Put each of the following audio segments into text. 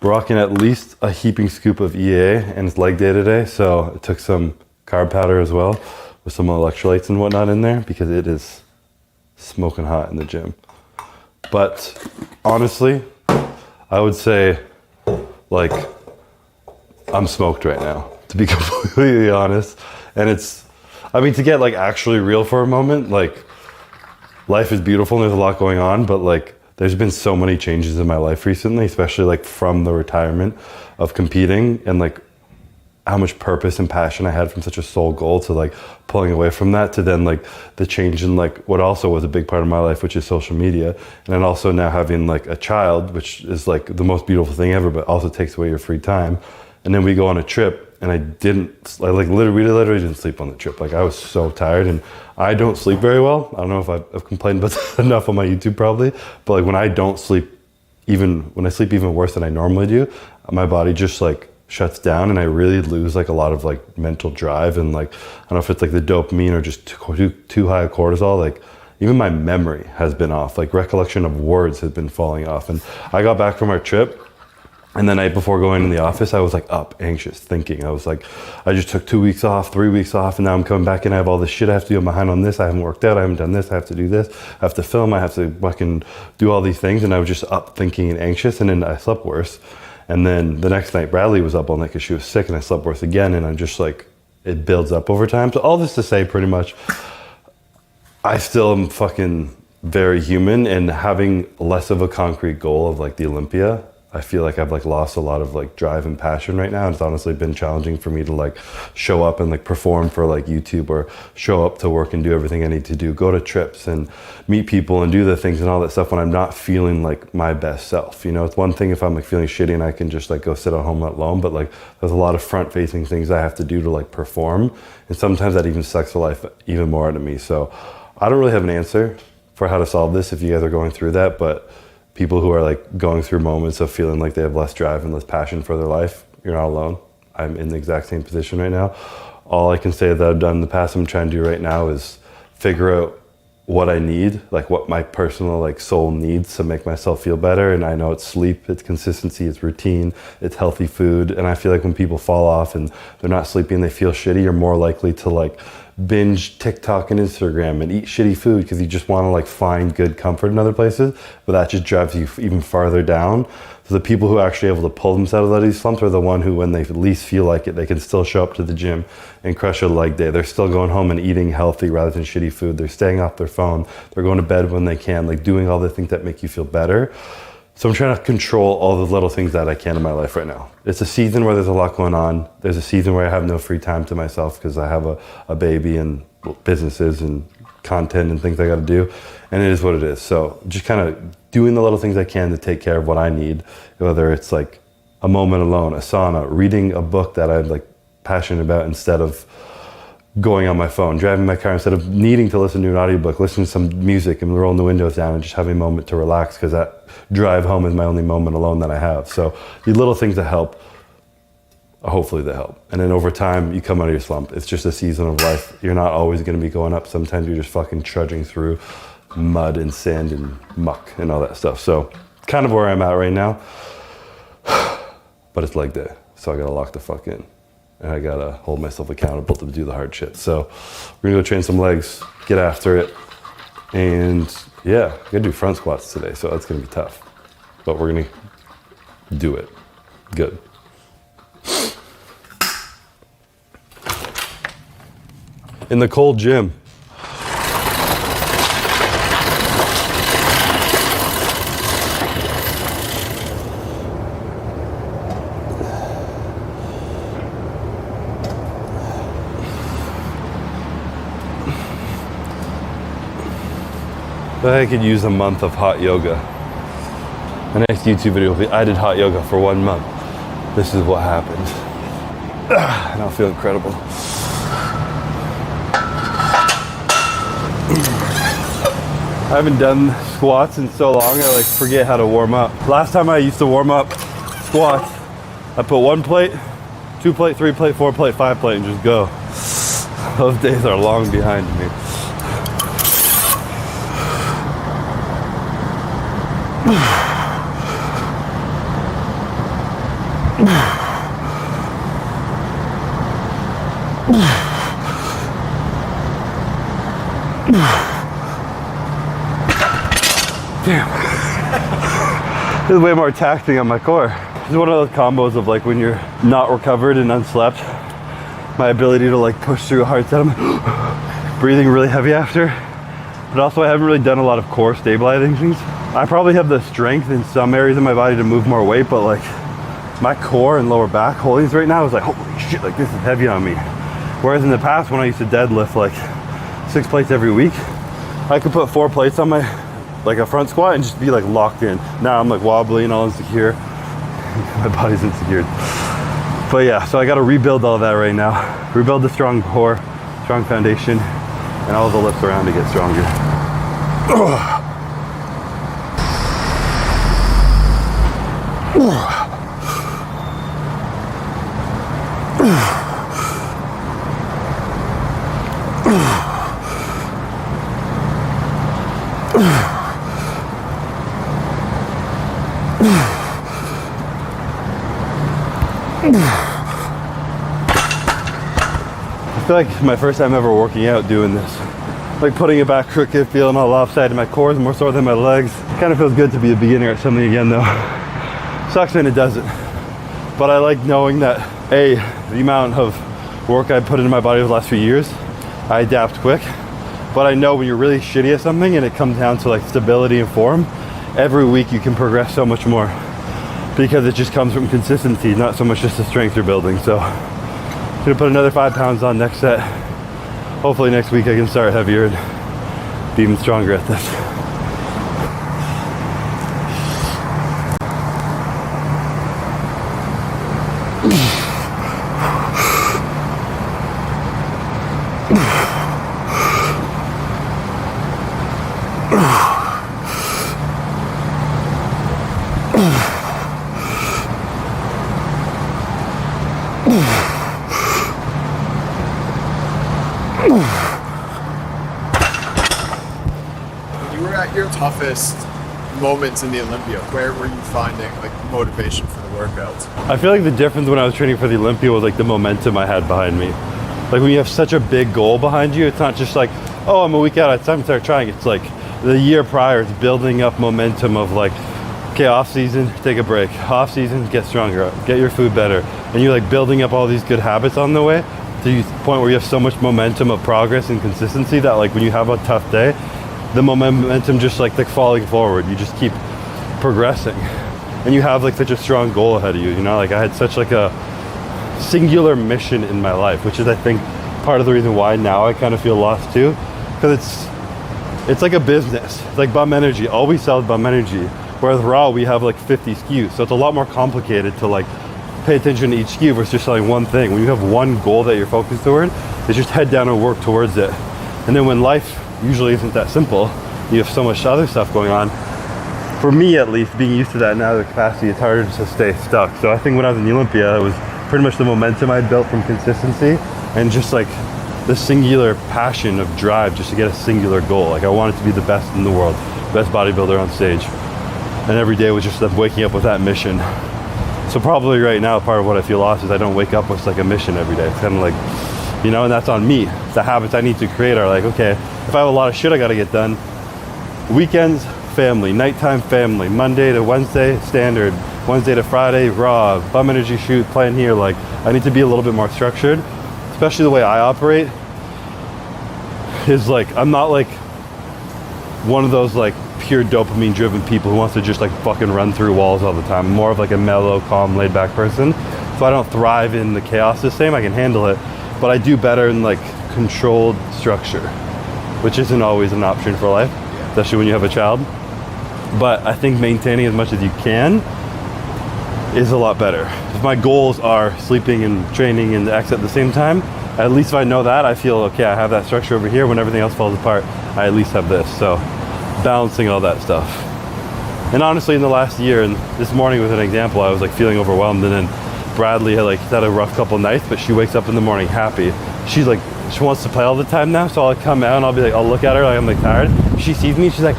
rocking at least a heaping scoop of EA, and it's leg day today, so I took some carb powder as well with some electrolytes and whatnot in there because it is smoking hot in the gym. But honestly, I would say like I'm smoked right now, to be completely honest. And it's, I mean, to get like actually real for a moment, like life is beautiful and there's a lot going on, but like there's been so many changes in my life recently, especially like from the retirement of competing and like how much purpose and passion I had from such a sole goal to like pulling away from that to then like the change in like what also was a big part of my life, which is social media. And then also now having like a child, which is like the most beautiful thing ever, but also takes away your free time. And then we go on a trip and we literally didn't sleep on the trip. Like I was so tired and I don't sleep very well. I don't know if I've complained about that enough on my YouTube probably, but like when I don't sleep, when I sleep even worse than I normally do, my body just like shuts down and I really lose like a lot of like mental drive and like, I don't know if it's like the dopamine or just too high of cortisol, like even my memory has been off, like recollection of words has been falling off. And I got back from our trip and the night before going in the office, I was like up, anxious, thinking. I was like, I just took 2 weeks off, 3 weeks off, and now I'm coming back and I have all this shit I have to do. I'm behind on this. I haven't worked out. I haven't done this. I have to do this. I have to film. I have to fucking do all these things. And I was just up thinking and anxious. And then I slept worse. And then the next night, Bradley was up all night because she was sick and I slept worse again. And I'm just like, it builds up over time. So all this to say pretty much, I still am fucking very human, and having less of a concrete goal of like the Olympia, I feel like I've like lost a lot of like drive and passion right now. And it's honestly been challenging for me to like show up and like perform for like YouTube or show up to work and do everything I need to do, go to trips and meet people and do the things and all that stuff when I'm not feeling like my best self. You know, it's one thing if I'm like feeling shitty and I can just like go sit at home alone, but like there's a lot of front facing things I have to do to like perform. And sometimes that even sucks the life even more out of me. So I don't really have an answer for how to solve this if you guys are going through that, but people who are like going through moments of feeling like they have less drive and less passion for their life, you're not alone. I'm in the exact same position right now. All I can say that I've done in the past, I'm trying to do right now is figure out what I need, like what my personal like soul needs to make myself feel better. And I know it's sleep, it's consistency, it's routine, it's healthy food. And I feel like when people fall off and they're not sleeping, they feel shitty, you're more likely to like binge TikTok and Instagram and eat shitty food because you just want to like find good comfort in other places, but that just drives you even farther down. So the people who are actually able to pull themselves out of these slumps are the one who, when they at least feel like it, they can still show up to the gym and crush a leg day. They're still going home and eating healthy rather than shitty food. They're staying off their phone. They're going to bed when they can, like doing all the things that make you feel better. So I'm trying to control all the little things that I can in my life right now. It's a season where there's a lot going on. There's a season where I have no free time to myself because I have a baby and businesses and content and things I got to do. And it is what it is. So just kind of doing the little things I can to take care of what I need, whether it's like a moment alone, a sauna, reading a book that I'm like passionate about instead of going on my phone, driving my car instead of needing to listen to an audiobook, listening to some music and rolling the windows down and just having a moment to relax because that drive home is my only moment alone that I have. So the little things that help, hopefully they help. And then over time, you come out of your slump. It's just a season of life. You're not always going to be going up. Sometimes you're just fucking trudging through mud and sand and muck and all that stuff. So kind of where I'm at right now. But it's leg day, so I got to lock the fuck in. And I gotta hold myself accountable to do the hard shit. So we're gonna go train some legs, get after it. And yeah, I gotta do front squats today, so that's gonna be tough. But we're gonna do it. Good. In the cold gym. I could use a month of hot yoga. The next YouTube video will be, I did hot yoga for 1 month. This is what happened. And I'll feel incredible. I haven't done squats in so long, I like forget how to warm up. Last time I used to warm up squats, I put 1 plate, 2 plate, 3 plate, 4 plate, 5 plate, and just go. Those days are long behind me. Damn. This is way more taxing on my core. This is one of those combos of like when you're not recovered and unslept, my ability to like push through a hard set. I'm breathing really heavy after, but also I haven't really done a lot of core stabilizing things. I probably have the strength in some areas of my body to move more weight, but like my core and lower back holdings right now is like, holy shit, like this is heavy on me. Whereas in the past when I used to deadlift like 6 plates every week, I could put 4 plates on my, like a front squat and just be like locked in. Now I'm like wobbly and all insecure. My body's insecure. But yeah, so I gotta rebuild all that right now. Rebuild the strong core, strong foundation, and all the lifts around to get stronger. I feel like my first time ever working out doing this. Like putting it back crooked, feeling all lopsided. My core is more sore than my legs. Kind of feels good to be a beginner at something again though. Sucks when it doesn't. But I like knowing that, A, the amount of work I put into my body over the last few years, I adapt quick. But I know when you're really shitty at something and it comes down to like stability and form, every week you can progress so much more. Because it just comes from consistency, not so much just the strength you're building. So I'm gonna put another 5 pounds on next set. Hopefully next week I can start heavier and be even stronger at this. When you were at your toughest moments in the Olympia, where were you finding like motivation for the workouts? I feel like the difference when I was training for the Olympia was like the momentum I had behind me. Like when you have such a big goal behind you, it's not just like, oh, I'm a week out, it's time to start trying. It's like the year prior, it's building up momentum of like, okay, off season, take a break. Off season, get stronger, get your food better. And you're like building up all these good habits on the way to the point where you have so much momentum of progress and consistency that like when you have a tough day, the momentum just like falling forward. You just keep progressing. And you have like such a strong goal ahead of you, you know? Like I had such like a singular mission in my life, which is I think part of the reason why now I kind of feel lost too. Because it's like a business. It's like Bum Energy, all we sell is Bum Energy. Whereas Raw, we have like 50 SKUs. So it's a lot more complicated to like pay attention to each SKU versus just selling one thing. When you have one goal that you're focused toward, it's just head down and work towards it. And then when life usually isn't that simple, you have so much other stuff going on. For me at least, being used to that now, the capacity, it's harder to stay stuck. So I think when I was in the Olympia, it was pretty much the momentum I'd built from consistency and just like the singular passion of drive just to get a singular goal. Like I wanted to be the best in the world, best bodybuilder on stage. And every day was just like waking up with that mission. So probably right now, part of what I feel lost is I don't wake up with like a mission every day. It's kind of like, you know, and that's on me. The habits I need to create are like, okay, if I have a lot of shit I gotta get done, weekends, family, nighttime family, Monday to Wednesday, standard, Wednesday to Friday, raw, Bum Energy shoot, plan here. Like I need to be a little bit more structured, especially the way I operate is like, I'm not like one of those like pure dopamine driven people who wants to just like fucking run through walls all the time. I'm more of like a mellow, calm, laid back person. So I don't thrive in the chaos the same. I can handle it, but I do better in like controlled structure, which isn't always an option for life, especially when you have a child. But I think maintaining as much as you can is a lot better. If my goals are sleeping and training and X at the same time, at least if I know that, I feel okay, I have that structure over here. When everything else falls apart, I at least have this. So balancing all that stuff. And honestly, in the last year, and this morning was an example, I was like feeling overwhelmed, and then Bradley had a rough couple nights, but she wakes up in the morning happy. She's like, she wants to play all the time now, so I'll come out and I'll be like, I'll look at her like I'm like tired. She sees me, she's like,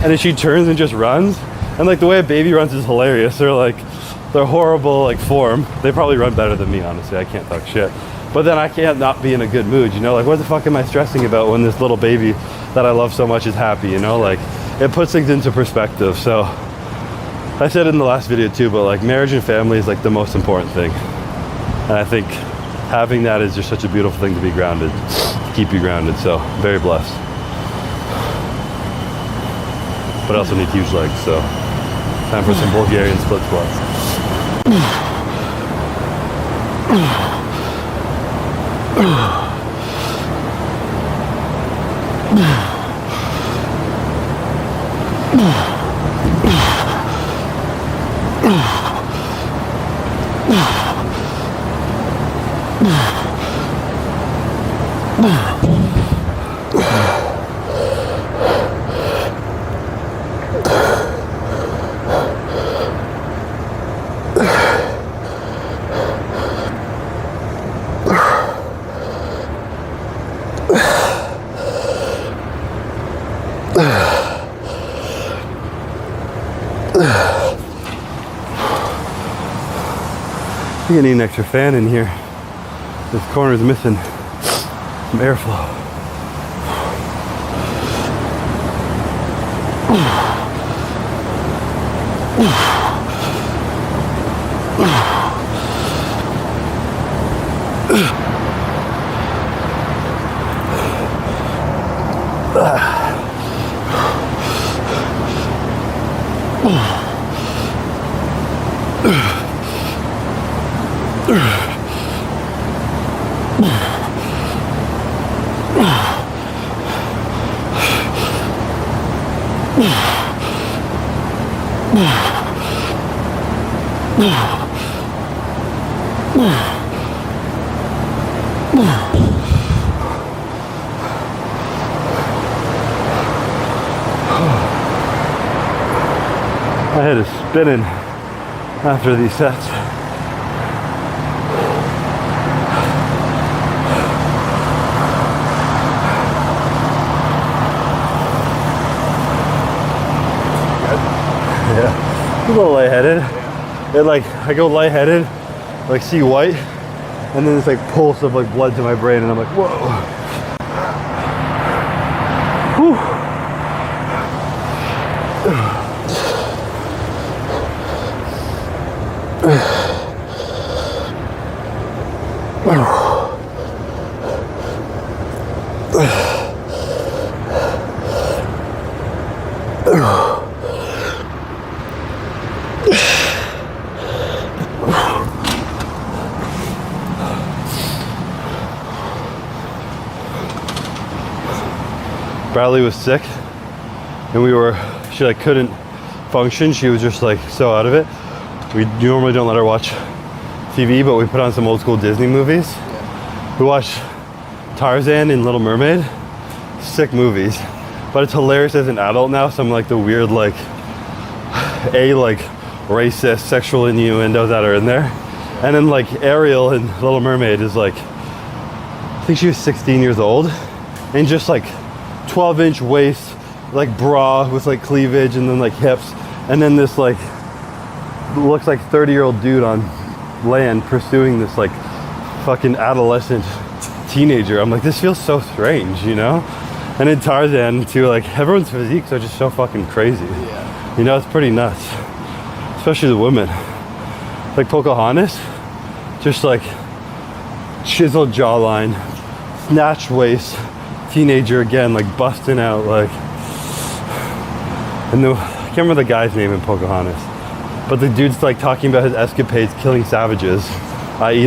and then she turns and just runs. And like the way a baby runs is hilarious. They're like their horrible like form. They probably run better than me, honestly. I can't talk shit. But then I can't not be in a good mood, you know? Like, what the fuck am I stressing about when this little baby that I love so much is happy, you know? Like, it puts things into perspective. So I said it in the last video too, but like marriage and family is like the most important thing. And I think having that is just such a beautiful thing to be grounded, to keep you grounded. So very blessed. But I also need huge legs, so time for some Bulgarian split squats. I think I need an extra fan in here. This corner's missing some airflow. My head is spinning after these sets. Yeah, a little lightheaded. It like, I go lightheaded, like see white, and then this like pulse of like blood to my brain, and I'm like, whoa. Whew. Bradley was sick, and she like couldn't function. She was just like so out of it. We normally don't let her watch TV, but we put on some old school Disney movies. We watched Tarzan and Little Mermaid. Sick movies, but it's hilarious as an adult now. Some like the weird like racist sexual innuendos that are in there. And then like Ariel in Little Mermaid is like, I think she was 16 years old, and just like 12-inch waist, like bra with like cleavage and then like hips, and then this like looks like 30-year-old dude on land pursuing this like fucking adolescent teenager. I'm like, this feels so strange, you know? And in Tarzan too, like everyone's physiques are just so fucking crazy. Yeah. You know, it's pretty nuts, especially the women. Like Pocahontas, just like chiseled jawline, snatched waist, teenager again, like busting out, like. And I can't remember the guy's name in Pocahontas, but the dude's like talking about his escapades killing savages, i.e.